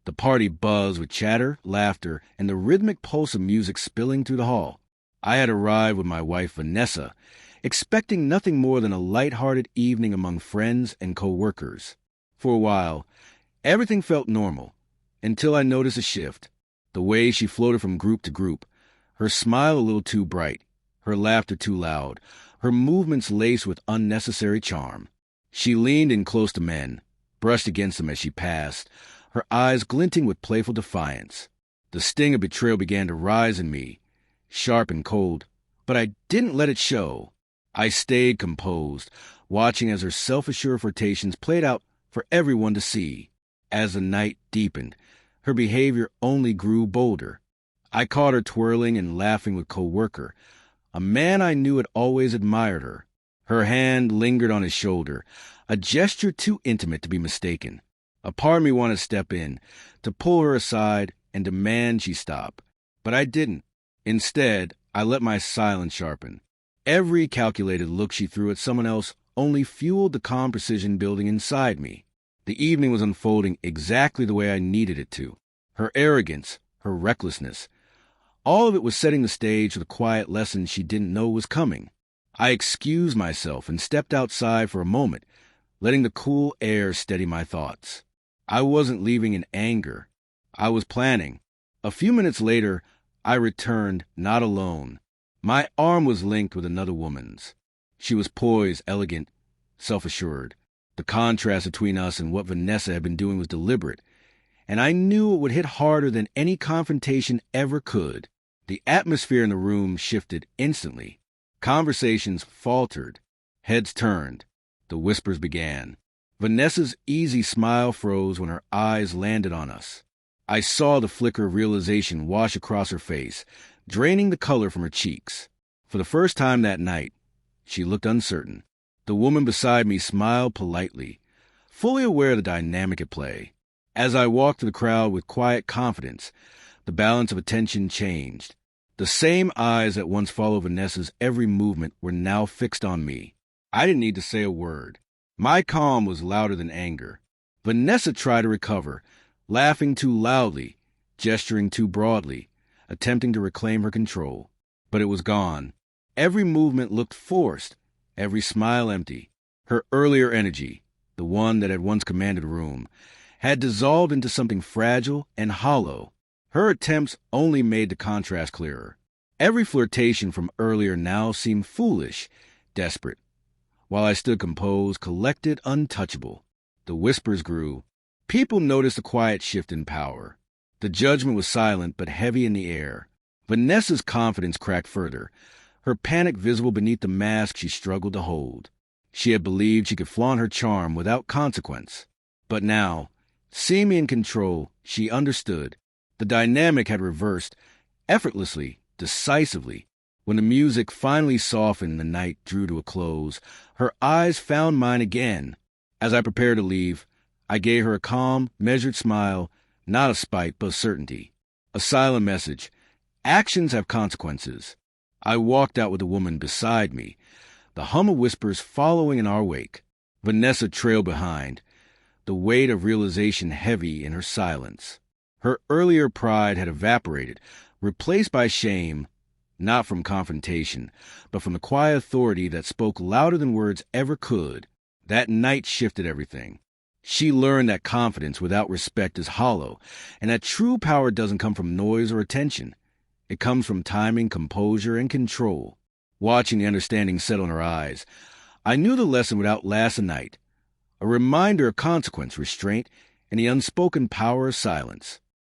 The party buzzed with chatter, laughter, and the rhythmic pulse of music spilling through the hall. I had arrived with my wife, Vanessa, expecting nothing more than a light-hearted evening among friends and co-workers. For a while, everything felt normal, until I noticed a shift. The way she floated from group to group, her smile a little too bright, her laughter too loud, her movements laced with unnecessary charm. She leaned in close to men, brushed against them as she passed, her eyes glinting with playful defiance. The sting of betrayal began to rise in me, sharp and cold, but I didn't let it show. I stayed composed, watching as her self-assured flirtations played out for everyone to see. As the night deepened, her behavior only grew bolder. I caught her twirling and laughing with co-worker, a man I knew had always admired her. Her hand lingered on his shoulder, a gesture too intimate to be mistaken. A part of me wanted to step in, to pull her aside and demand she stop. But I didn't. Instead, I let my silence sharpen. Every calculated look she threw at someone else only fueled the calm precision building inside me. The evening was unfolding exactly the way I needed it to. Her arrogance, her recklessness, all of it was setting the stage for the quiet lesson she didn't know was coming. I excused myself and stepped outside for a moment, letting the cool air steady my thoughts. I wasn't leaving in anger. I was planning. A few minutes later, I returned, not alone. My arm was linked with another woman's. She was poised, elegant, self-assured. The contrast between us and what Vanessa had been doing was deliberate, and I knew it would hit harder than any confrontation ever could. The atmosphere in the room shifted instantly. Conversations faltered. Heads turned. The whispers began. Vanessa's easy smile froze when her eyes landed on us. I saw the flicker of realization wash across her face, draining the color from her cheeks. For the first time that night, she looked uncertain. The woman beside me smiled politely, fully aware of the dynamic at play. As I walked through the crowd with quiet confidence, the balance of attention changed. The same eyes that once followed Vanessa's every movement were now fixed on me. I didn't need to say a word. My calm was louder than anger. Vanessa tried to recover, laughing too loudly, gesturing too broadly, attempting to reclaim her control. But it was gone. Every movement looked forced, every smile empty. Her earlier energy, the one that had once commanded a room, had dissolved into something fragile and hollow. Her attempts only made the contrast clearer. Every flirtation from earlier now seemed foolish, desperate. While I stood composed, collected, untouchable, the whispers grew. People noticed the quiet shift in power. The judgment was silent but heavy in the air. Vanessa's confidence cracked further, her panic visible beneath the mask she struggled to hold. She had believed she could flaunt her charm without consequence. But now, seeing me in control, she understood. The dynamic had reversed, effortlessly, decisively. When the music finally softened and the night drew to a close, her eyes found mine again. As I prepared to leave, I gave her a calm, measured smile, not of spite but of certainty. A silent message. Actions have consequences. I walked out with the woman beside me, the hum of whispers following in our wake. Vanessa trailed behind, the weight of realization heavy in her silence. Her earlier pride had evaporated, replaced by shame, not from confrontation, but from the quiet authority that spoke louder than words ever could. That night shifted everything. She learned that confidence without respect is hollow, and that true power doesn't come from noise or attention. It comes from timing, composure, and control. Watching the understanding settle in her eyes, I knew the lesson would outlast the night. A reminder of consequence, restraint, and the unspoken power of silence.